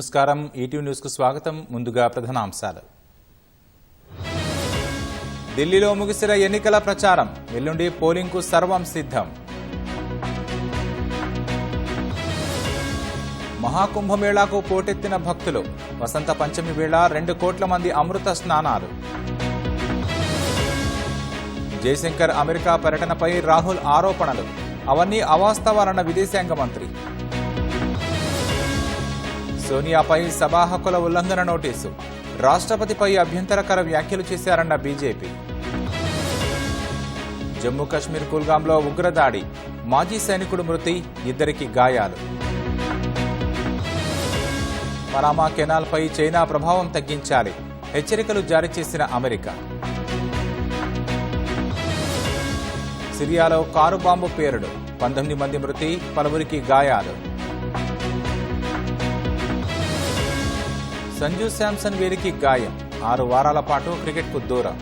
నమస్కారం ETV news కు స్వాగతం ముందుగా ప్రధానాంశాలు ఢిల్లీలో ముగిసిన ఎన్నికల ప్రచారం ఎల్లుండి పోలింగ్ కు సర్వం సిద్ధం మహాకుంభమేళాకు పోటెత్తిన భక్తులు వసంత పంచమి వేళ 2 కోట్ల మంది అమృత స్నానాలు జయశంకర్ అమెరికా పర్యటనపై రాహుల్ ఆరోపణలు అవన్నీ అవాస్తవాలన్న విదేశాంగ మంత్రి సోనియాపై సభా హక్కుల ఉల్లంఘన నోటీసు రాష్ట్రపతిపై అభ్యంతరకర వ్యాఖ్యలు చేశారన్న బీజేపీ జమ్మూ కశ్మీర్ కుల్గాంలో ఉగ్రదాడి మాజీ సైనికుడు మృతి 2కి గాయాలు పనామా కెనాల్పై చైనా ప్రభావం తగ్గించాలి హెచ్చరికలు జారీ చేసిన అమెరికా సిరియాలో కారు బాంబు పేలుడు 19 మంది మృతి పలువురికి గాయాలు సంజు శాంసన్ వీరికి గాయం 6 వారాల పాటు క్రికెట్కు దూరం